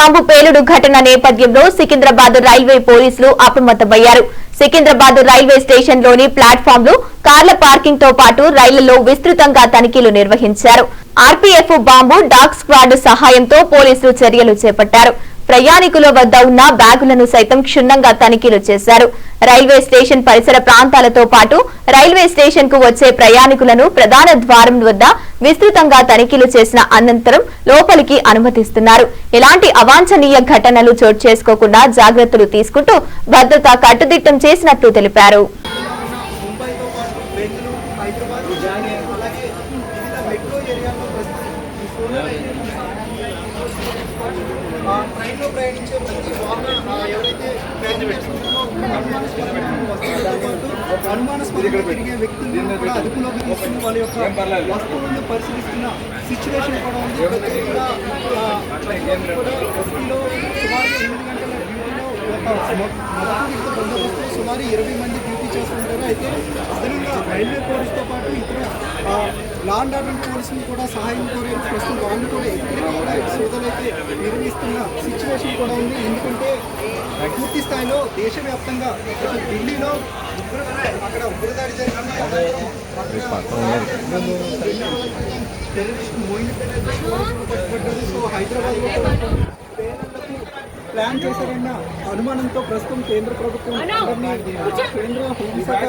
Bomb పేలుడు ఘటన నేపథ్యంలో సికింద్రాబాద్ రైల్వే పోలీసులు అప్రమత్తమయ్యారు. సికింద్రాబాద్ రైల్వే స్టేషన్ లోని ప్లాట్ఫామ్లు, కార్ల పార్కింగ్ తో పాటు రైళ్లలో విస్తృతంగా తనిఖీలు నిర్వహించారు. ఆర్పీఎఫ్ బాంబు డాగ్ స్క్వాడ్ సహాయంతో పోలీసులు చర్యలు చేపట్టారు. ప్రయాణికుల వద్ద ఉన్న బ్యాగులను సైతం క్షుణ్ణంగా తనిఖీలు చేశారు. రైల్వే స్టేషన్ పరిసర ప్రాంతాలతో పాటు రైల్వే స్టేషన్ కు వచ్చే ప్రయాణికులను ప్రధాన ద్వారం వద్ద విస్తృతంగా తనిఖీలు చేసిన అనంతరం లోపలికి అనుమతిస్తున్నారు. ఎలాంటి అవాంఛనీయ ఘటనలు చోటు చేసుకోకుండా జాగ్రత్తలు తీసుకుంటూ భద్రత కట్టుదిట్టం చేసినట్లు తెలిపారు. ట్రైన్లో ప్రయాణించే ప్రతి వాహనం ఎవరైతే అనుమానాస్పదంగా తిరిగే వ్యక్తులను కూడా అదుపులోకి తీసుకుని వాళ్ళ యొక్క వస్తువులను పరిశీలిస్తున్న సిచ్యువేషన్ కూడా ఉంది. బస్తీలో సుమారు 8 గంటల డ్యూటీలో బందోబస్తు సుమారు 20 మంది డ్యూటీ చేస్తుంటారు. అయితే అదనంగా రైల్వే పోలీసుతో పాటు ఇతర లా అండ్ ఆర్డర్ పోలీసులు కూడా సహాయం కోరారు. ప్రస్తుతం వాళ్ళు కూడా ఎక్కడికి కూడా సోదాలు అయితే నిర్వహిస్తున్న సిచ్యువేషన్ కూడా ఉంది. ఎందుకంటే పూర్తి స్థాయిలో దేశవ్యాప్తంగా ఢిల్లీలో అక్కడ ఉగ్రదాడి జరిగింది. టెర్రరిస్ట్ పట్టుబడ్డారు. సో హైదరాబాద్లో కూడా ప్లాన్ చేశారన్న అనుమానంతో ప్రస్తుతం కేంద్ర ప్రభుత్వం కేంద్ర హోంశాఖ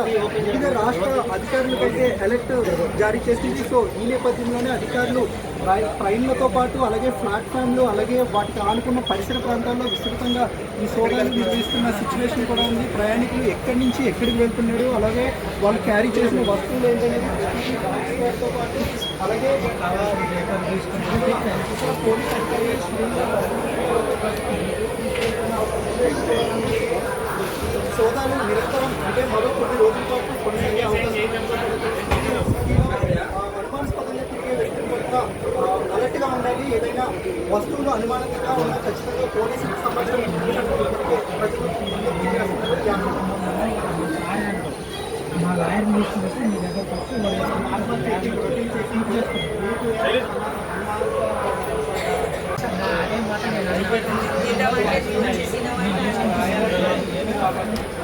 వివిధ రాష్ట్ర అధికారులకైతే అలర్ట్ జారీ చేసింది. సో ఈ నేపథ్యంలోనే అధికారులు ట్రైన్లతో పాటు అలాగే ప్లాట్ఫామ్లు అలాగే వాటికి ఆనుకున్న పరిసర ప్రాంతాల్లో విస్తృతంగా ఈ సోదాలు నిర్వహిస్తున్న సిచ్యువేషన్ కూడా ఉంది. ప్రయాణికులు ఎక్కడి నుంచి ఎక్కడికి వెళ్తున్నాడు, అలాగే వాళ్ళు క్యారీ చేసిన వస్తువులు ఏంటనేది తో పాటు అలాగే పోలీస్ సోదాలు నిరంతరం అంటే మరో కొన్ని రోజుల పాటు కొనసాగే అనుమానాస్పదంగా తిరిగే వ్యక్తుల పట్ల అలర్ట్గా ఉండాలి. ఏదైనా వస్తువులు అనుమానంగా ఉన్న ఖచ్చితంగా పోలీసులకు సమాచారం మా లాయర్ తీసుకుంటే మీ దగ్గరకు వచ్చి అదే మాట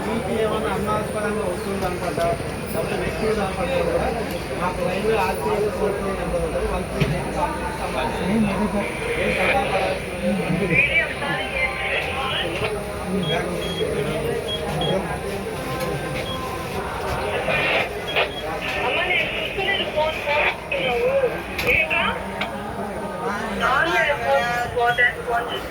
మీకు ఏమైనా అనుమానాస్పదంగా వస్తుంది అనుకుంటా లేకపోతే వ్యక్తులు అనుకుంటా కూడా మాకు రైల్వే ఆర్టీఐ కోర్టు నెంబర్ ఉంటుంది